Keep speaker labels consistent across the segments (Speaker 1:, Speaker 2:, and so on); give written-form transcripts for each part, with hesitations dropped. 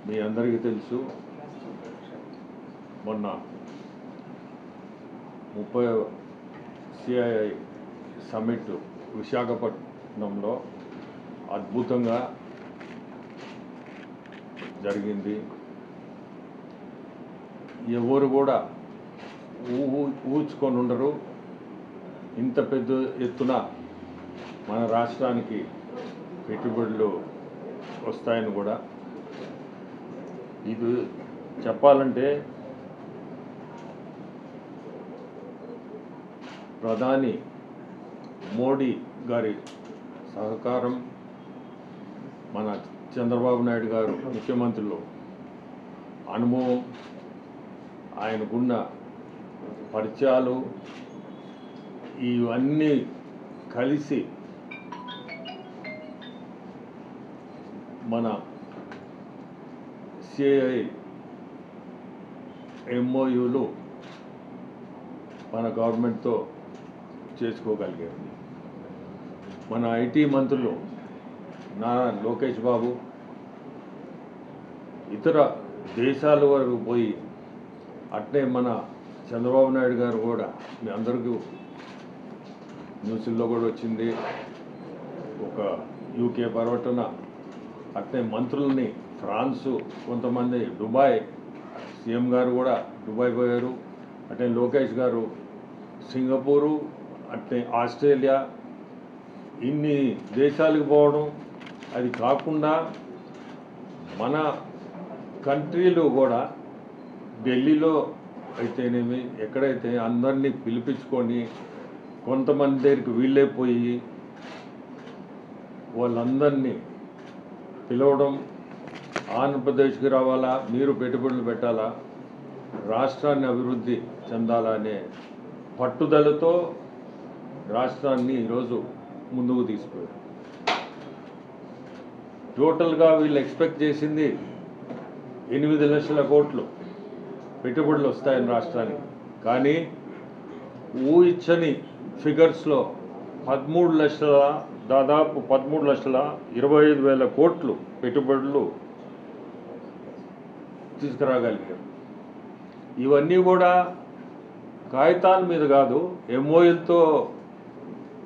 Speaker 1: మీ అందరికీ తెలుసు మొన్న 30వ సిఐఐ సమ్మిట్ విశాఖపట్నంలో అద్భుతంగా జరిగింది. ఎవరు కూడా ఊహించుకొని ఉండరు ఇంత పెద్ద ఎత్తున మన రాష్ట్రానికి పెట్టుబడులు వస్తాయని కూడా. ఇది చెప్పాలంటే ప్రధాని మోడీ గారి సహకారం, మన చంద్రబాబు నాయుడు గారు ముఖ్యమంత్రులు అనుభవం, ఆయనకున్న పరిచయాలు ఇవన్నీ కలిసి మన సిఐఐ ఎంఓయూలు మన గవర్నమెంట్తో చేసుకోగలిగారు. మన ఐటీ మంత్రులు నారా లోకేష్ బాబు ఇతర దేశాల వరకు పోయి, అట్నే మన చంద్రబాబు నాయుడు గారు కూడా, మీ అందరికీ న్యూస్లో కూడా వచ్చింది, ఒక యూకే పర్యటన, అట్నే మంత్రుల్ని ఫ్రాన్సు, కొంతమంది దుబాయ్, సీఎం గారు కూడా దుబాయ్ పోయారు, అట్నే లోకేష్ గారు సింగపూరు, అట్నే ఆస్ట్రేలియా, ఇన్ని దేశాలకు పోవడం. అది కాకుండా మన కంట్రీలో కూడా ఢిల్లీలో అయితేనేమి ఎక్కడైతే అందరినీ పిలిపించుకొని కొంతమంది దగ్గరికి వీళ్ళే పోయి వాళ్ళందరినీ పిలవడం, ఆంధ్రప్రదేశ్కి రావాలా, మీరు పెట్టుబడులు పెట్టాలా, రాష్ట్రాన్ని అభివృద్ధి చెందాలా అనే పట్టుదలతో రాష్ట్రాన్ని ఈరోజు ముందుకు తీసుకుపోయారు. టోటల్గా వీళ్ళు ఎక్స్పెక్ట్ చేసింది 8 లక్షల కోట్లు పెట్టుబడులు వస్తాయని రాష్ట్రానికి. కానీ ఊహించని ఫిగర్స్లో 13 లక్షల, దాదాపు 13,25,000 కోట్లు పెట్టుబడులు తీసుకురాగలిగారు. ఇవన్నీ కూడా కాగితాల మీద కాదు, ఎంఓయూలతో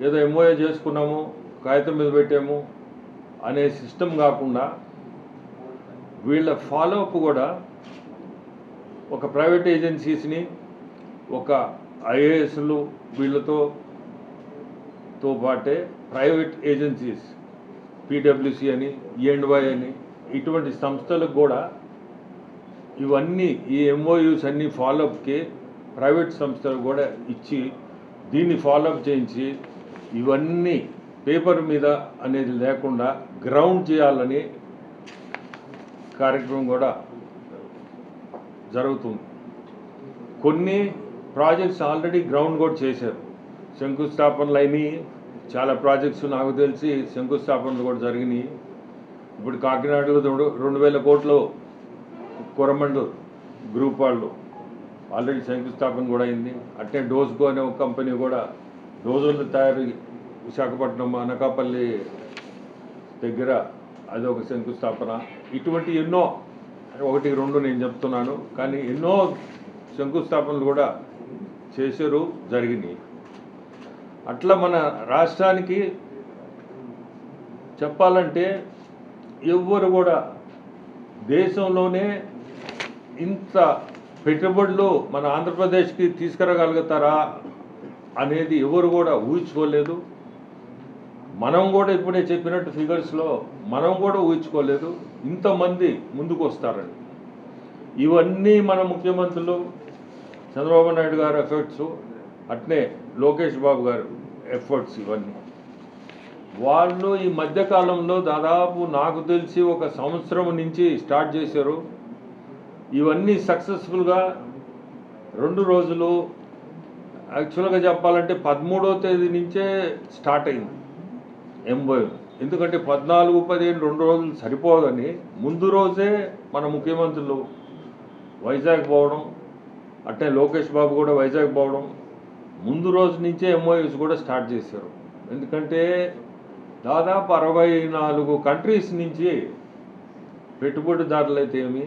Speaker 1: ఏదో ఎంఓయూ చేసుకున్నాము, కాగితం మీద పెట్టాము అనే సిస్టమ్ కాకుండా వీళ్ళ ఫాలోఅప్ కూడా ఒక ప్రైవేట్ ఏజెన్సీస్ని, ఒక ఐఏఎస్లు వీళ్ళతో పాటే ప్రైవేట్ ఏజెన్సీస్, పీడబ్ల్యూసీ అని, ఈఎండ్వై అని, ఇటువంటి సంస్థలకు కూడా ఇవన్నీ, ఈ ఎంఓయూస్ అన్నీ ఫాలోఅప్కి ప్రైవేట్ సంస్థలు కూడా ఇచ్చి దీన్ని ఫాలోఅప్ చేయించి ఇవన్నీ పేపర్ మీద అనేది లేకుండా గ్రౌండ్ చేయాలని కార్యక్రమం కూడా జరుగుతుంది. కొన్ని ప్రాజెక్ట్స్ ఆల్రెడీ గ్రౌండ్ కూడా చేశారు, శంకుస్థాపనలు అయినాయి. చాలా ప్రాజెక్ట్స్ నాకు తెలిసి శంకుస్థాపనలు కూడా జరిగినాయి. ఇప్పుడు కాకినాడలో 2,000 కోట్లు కొరమండల్ గ్రూప్ వాళ్ళు ఆల్రెడీ శంకుస్థాపన కూడా అయింది. అట్నే డోస్కో అనే ఒక కంపెనీ కూడా డోజుల తయారీ విశాఖపట్నం అనకాపల్లి దగ్గర అదొక శంకుస్థాపన. ఇటువంటి ఎన్నో, 1-2 నేను చెప్తున్నాను, కానీ ఎన్నో శంకుస్థాపనలు కూడా చేశారు, జరిగినాయి. అట్లా మన రాష్ట్రానికి చెప్పాలంటే ఎవ్వరు కూడా దేశంలోనే ఇంత పెట్టుబడులు మన ఆంధ్రప్రదేశ్కి తీసుకురాగలుగుతారా అనేది ఎవరు కూడా ఊహించుకోలేదు. మనం కూడా ఇప్పుడే చెప్పినట్టు ఫిగర్స్లో మనం కూడా ఊహించుకోలేదు ఇంతమంది ముందుకు వస్తారని. ఇవన్నీ మన ముఖ్యమంత్రులు చంద్రబాబు నాయుడు గారు ఎఫర్ట్స్, అట్నే లోకేష్ బాబు గారు ఎఫర్ట్స్, ఇవన్నీ వాళ్ళు ఈ మధ్యకాలంలో దాదాపు నాకు తెలిసి 1 సంవత్సరం నుంచి స్టార్ట్ చేశారు. ఇవన్నీ సక్సెస్ఫుల్గా 2 రోజులు, యాక్చువల్గా చెప్పాలంటే 13వ తేదీ నుంచే స్టార్ట్ అయింది ఎంఓయూ. ఎందుకంటే 14, 15 2 రోజులు సరిపోదని ముందు రోజే మన ముఖ్యమంత్రులు వైజాగ్ పోవడం, అట్నే లోకేష్ బాబు కూడా వైజాగ్ పోవడం, ముందు రోజు నుంచే ఎంఓయూస్ కూడా స్టార్ట్ చేశారు. ఎందుకంటే దాదాపు 64 కంట్రీస్ నుంచి పెట్టుబడిదారులు అయితే ఏమి,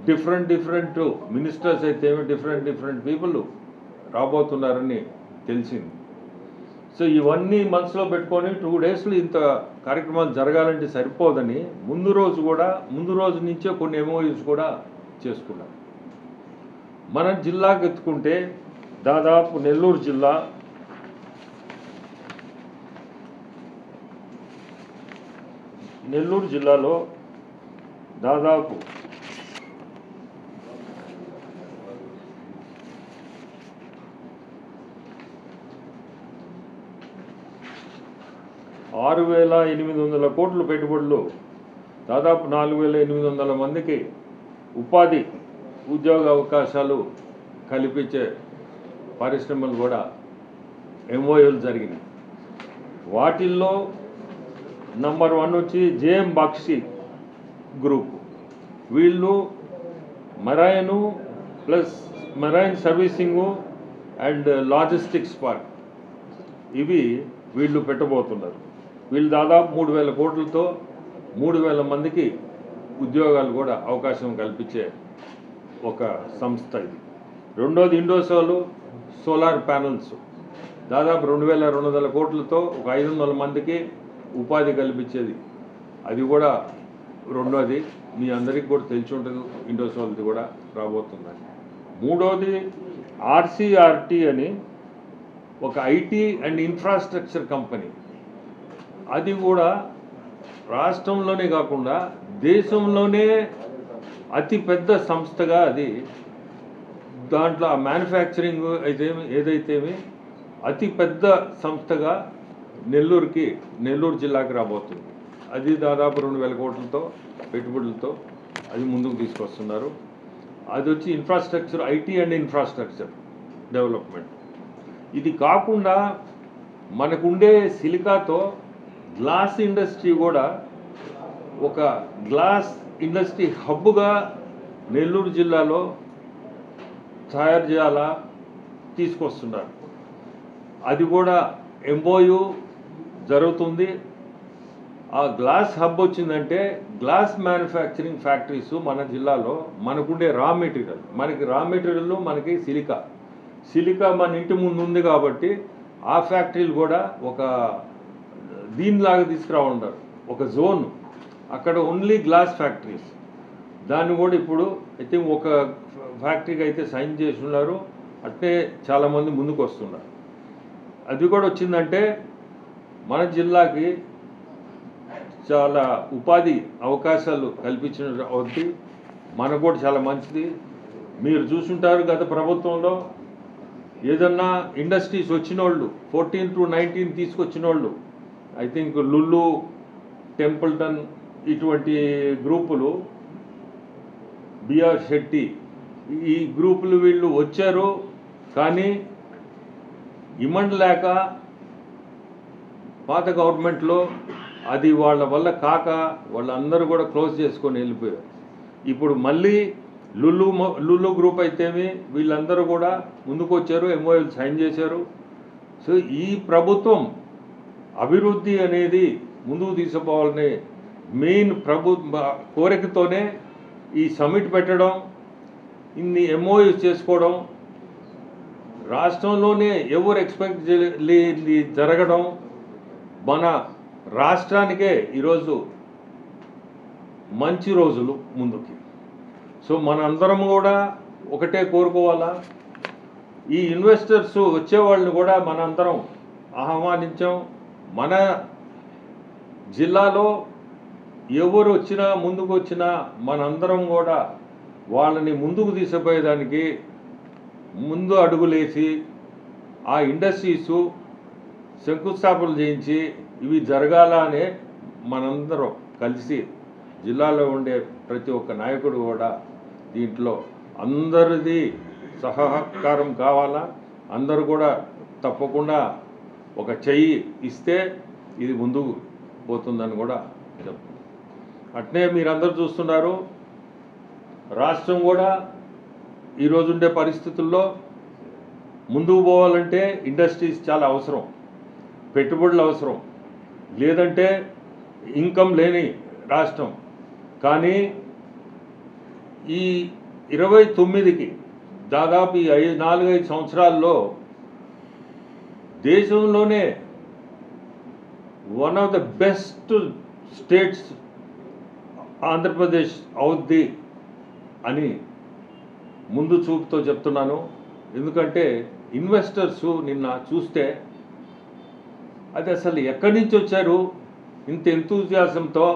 Speaker 1: డిఫరెంట్ మినిస్టర్స్ అయితే ఏమి, డిఫరెంట్ పీపుల్ రాబోతున్నారని తెలిసింది. సో ఇవన్నీ మనసులో పెట్టుకొని 2 డేస్లో ఇంత కార్యక్రమాలు జరగాలంటే సరిపోదని ముందు రోజు నుంచే కొన్ని ఎంఓయూస్ కూడా చేసుకున్నాం. మన జిల్లాకు ఎత్తుకుంటే దాదాపు నెల్లూరు జిల్లాలో దాదాపు 6,800 కోట్ల పెట్టుబడులు, దాదాపు 4,800 మందికి ఉద్యోగ అవకాశాలు కల్పించే పరిశ్రమలు కూడా ఎంఓయూలు జరిగినాయి. వాటిల్లో నంబర్ 1 వచ్చి జేఎం బాక్షి గ్రూప్. వీళ్ళు marine servicing and logistics park వీళ్ళు పెట్టబోతున్నారు. వీళ్ళు దాదాపు 3,000 కోట్లతో 3,000 మందికి ఉద్యోగాలు కూడా అవకాశం కల్పించే ఒక సంస్థ ఇది. రెండోది ఇండోసోల్ సోలార్ ప్యానల్స్, దాదాపు 2,200 కోట్లతో ఒక 500 మందికి ఉపాధి కల్పించేది. అది కూడా రెండోది, మీ అందరికీ కూడా తెలిసి ఉంటుంది, ఇండోసోల్ది కూడా రాబోతుందని. మూడోది ఆర్సీఆర్టీ అని ఒక ఐటీ అండ్ ఇన్ఫ్రాస్ట్రక్చర్ కంపెనీ. అది కూడా రాష్ట్రంలోనే కాకుండా దేశంలోనే అతి పెద్ద సంస్థగా అది, దాంట్లో ఆ మ్యానుఫ్యాక్చరింగ్ ఏదైతేమి అతి పెద్ద సంస్థగా నెల్లూరు జిల్లాకి రాబోతుంది. అది దాదాపు 2,000 కోట్లతో పెట్టుబడులతో అది ముందుకు తీసుకొస్తున్నారు. అది వచ్చి infrastructure, IT and infrastructure development. ఇది కాకుండా మనకుండే సిలికాతో గ్లాస్ ఇండస్ట్రీ కూడా, ఒక గ్లాస్ ఇండస్ట్రీ హబ్గా నెల్లూరు జిల్లాలో తయారు చేయాలా తీసుకొస్తున్నారు. అది కూడా ఎంఓయూ జరుగుతుంది. ఆ గ్లాస్ హబ్ వచ్చిందంటే గ్లాస్ మ్యానుఫ్యాక్చరింగ్ ఫ్యాక్టరీస్ మన జిల్లాలో మనకుండే రా మెటీరియల్ మనకి సిలికా మన ఇంటి ముందు ఉంది కాబట్టి ఆ ఫ్యాక్టరీలు కూడా ఒక దీనిలాగా తీసుకురావుంటారు, ఒక జోన్. అక్కడ ఓన్లీ గ్లాస్ ఫ్యాక్టరీస్. దాన్ని కూడా ఇప్పుడు అయితే ఒక ఫ్యాక్టరీకి అయితే సైన్ చేసి ఉన్నారు. అట్నే చాలామంది ముందుకు వస్తున్నారు. అది కూడా వచ్చిందంటే మన జిల్లాకి చాలా ఉపాధి అవకాశాలు కల్పించిన అవుతుంది. మనకు కూడా చాలా మంచిది. మీరు చూసుంటారు గత ప్రభుత్వంలో ఏదన్నా ఇండస్ట్రీస్ వచ్చిన వాళ్ళు 14 to 19 తీసుకొచ్చిన వాళ్ళు, ఐ థింక్ లుల్లు, టెంపుల్టన్ ఇటువంటి గ్రూపులు, బిఆర్ శెట్టి, ఈ గ్రూపులు వీళ్ళు వచ్చారు. కానీ ఇమండలేక పాత గవర్నమెంట్లో అది వాళ్ళ వల్ల కాక వాళ్ళందరూ కూడా క్లోజ్ చేసుకొని వెళ్ళిపోయారు. ఇప్పుడు మళ్ళీ లుల్లు గ్రూప్ అయితేమి వీళ్ళందరూ కూడా ముందుకు వచ్చారు, ఎంఓఎల్ సైన్ చేశారు. సో ఈ ప్రభుత్వం అభివృద్ధి అనేది ముందుకు తీసుకుపోవాలనే మెయిన్ కోరికతోనే ఈ సమిట్ పెట్టడం, ఇన్ని ఎంఓయూస్ చేసుకోవడం, రాష్ట్రంలోనే ఎవరు ఎక్స్పెక్ట్ చేయలేని జరగడం, మన రాష్ట్రానికే ఈరోజు మంచి రోజులు ముందుకి. సో మనందరం కూడా ఒకటే కోరుకోవాలా, ఈ ఇన్వెస్టర్స్ వచ్చేవాళ్ళని కూడా మనందరం ఆహ్వానించాం. మన జిల్లాలో ఎవరు వచ్చినా ముందుకు వచ్చినా మనందరం కూడా వాళ్ళని ముందుకు తీసుకుపోయేదానికి ముందు అడుగులేసి ఆ ఇండస్ట్రీసు శంకుస్థాపనలు చేయించి ఇవి జరగాల అనే మనందరం కలిసి, జిల్లాలో ఉండే ప్రతి ఒక్క నాయకుడు కూడా దీంట్లో అందరిది సహకారం కావాలా. అందరూ కూడా తప్పకుండా ఒక చెయ్యి ఇస్తే ఇది ముందుకు పోతుందని కూడా చెప్తున్నాను. అట్నే మీరందరూ చూస్తున్నారు, రాష్ట్రం కూడా ఈరోజు ఉండే పరిస్థితుల్లో ముందుకు పోవాలంటే ఇండస్ట్రీస్ చాలా అవసరం, పెట్టుబడులు అవసరం. లేదంటే ఇన్కమ్ లేని రాష్ట్రం. కానీ ఈ 29కి దాదాపు ఈ 4-5 సంవత్సరాల్లో దేశంలోనే one of the best states Andhra Pradesh అవుద్ది అని ముందు చూపుతో చెప్తున్నాను. ఎందుకంటే ఇన్వెస్టర్స్ నిన్న చూస్తే అది అసలు ఎక్కడి నుంచి వచ్చారు ఇంత ఎంతూజియాజంతో,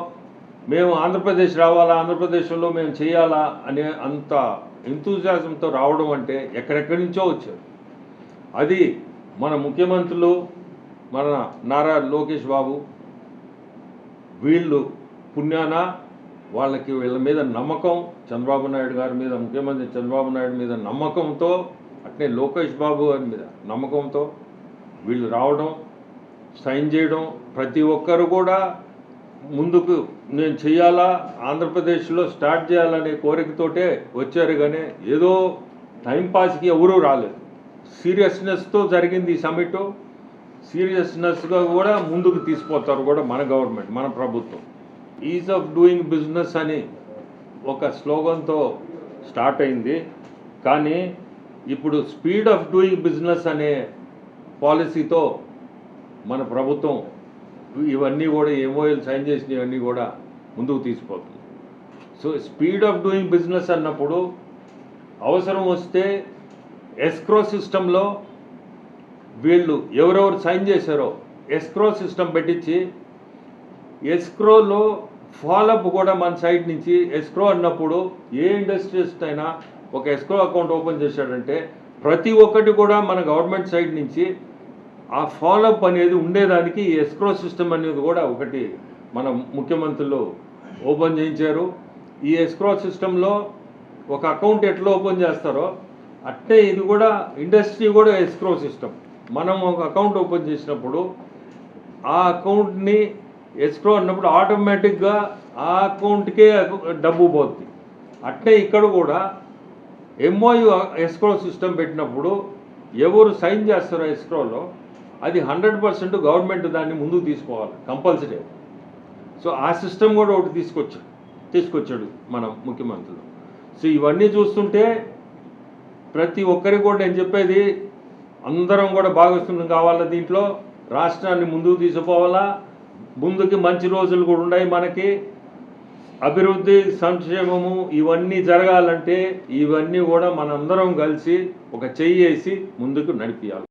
Speaker 1: మేము ఆంధ్రప్రదేశ్ రావాలా, ఆంధ్రప్రదేశ్లో మేము చేయాలా అనే అంత ఎంతూజియాజంతో రావడం అంటే ఎక్కడెక్కడి నుంచో వచ్చారు. అది మన ముఖ్యమంత్రులు, మన నారా లోకేష్ బాబు వీళ్ళు పుణ్యాన వాళ్ళకి వీళ్ళ మీద నమ్మకం, చంద్రబాబు నాయుడు గారి మీద, ముఖ్యమంత్రి చంద్రబాబు నాయుడు మీద నమ్మకంతో, అట్నే లోకేష్ బాబు గారి మీద నమ్మకంతో వీళ్ళు రావడం, సైన్ చేయడం, ప్రతి ఒక్కరు కూడా ముందుకు నేను చేయాలా, ఆంధ్రప్రదేశ్లో స్టార్ట్ చేయాలనే కోరికతోటే వచ్చారు. కానీ ఏదో టైంపాస్కి ఎవరూ రాలేదు. సీరియస్నెస్తో జరిగింది ఈ సమ్మిట్. సీరియస్నెస్గా కూడా ముందుకు తీసుకుపోతారు కూడా మన గవర్నమెంట్, మన ప్రభుత్వం. ఈజ్ ఆఫ్ డూయింగ్ బిజినెస్ అని ఒక స్లోగన్తో స్టార్ట్ అయింది. కానీ ఇప్పుడు స్పీడ్ ఆఫ్ డూయింగ్ బిజినెస్ అనే పాలసీతో మన ప్రభుత్వం ఇవన్నీ కూడా ఎంఓఏలు సైన్ చేసినవన్నీ కూడా ముందుకు తీసుకుపోతుంది. So speed of doing business అన్నప్పుడు అవసరం వస్తే ఎస్క్రో సిస్టంలో వీళ్ళు ఎవరెవరు సైన్ చేశారో ఎస్క్రో సిస్టమ్ పెట్టించి ఎస్క్రోలో ఫాలోఅప్ కూడా మన సైడ్ నుంచి ఎస్క్రో అన్నప్పుడు ఏ ఇండస్ట్రీస్ట్ అయినా ఒక ఎస్క్రో అకౌంట్ ఓపెన్ చేశాడంటే ప్రతి ఒక్కటి కూడా మన గవర్నమెంట్ సైడ్ నుంచి ఆ ఫాలోఅప్ అనేది ఉండేదానికి ఈ ఎస్క్రో సిస్టమ్ అనేది కూడా ఒకటి మన ముఖ్యమంత్రులు ఓపెన్ చేయించారు. ఈ ఎస్క్రో సిస్టంలో ఒక అకౌంట్ ఎట్లా ఓపెన్ చేస్తారో అట్టే ఇది కూడా ఇండస్ట్రీ కూడా ఎస్క్రో సిస్టమ్. మనం ఒక అకౌంట్ ఓపెన్ చేసినప్పుడు ఆ అకౌంట్ని ఎస్క్రో అన్నప్పుడు ఆటోమేటిక్గా ఆ అకౌంట్కే డబ్బు పోతుంది. అట్టే ఇక్కడ కూడా ఎంఓయు ఎస్క్రో సిస్టమ్ పెట్టినప్పుడు ఎవరు సైన్ చేస్తారో ఎస్క్రోలో అది 100% గవర్నమెంట్ దాన్ని ముందుకు తీసుకోవాలి, కంపల్సరీ. సో ఆ సిస్టమ్ కూడా ఒకటి తీసుకొచ్చాడు మన ముఖ్యమంత్రులు. సో ఇవన్నీ చూస్తుంటే ప్రతి ఒక్కరికి కూడా నేను చెప్పేది, అందరం కూడా భాగస్వామ్యం కావాలా, దీంట్లో రాష్ట్రాన్ని ముందుకు తీసుకుపోవాలా. ముందుకి మంచి రోజులు కూడా ఉన్నాయి మనకి. అభివృద్ధి, సంక్షేమము ఇవన్నీ జరగాలంటే ఇవన్నీ కూడా మనందరం కలిసి ఒక చెయ్యి వేసి ముందుకు నడిపియాలి.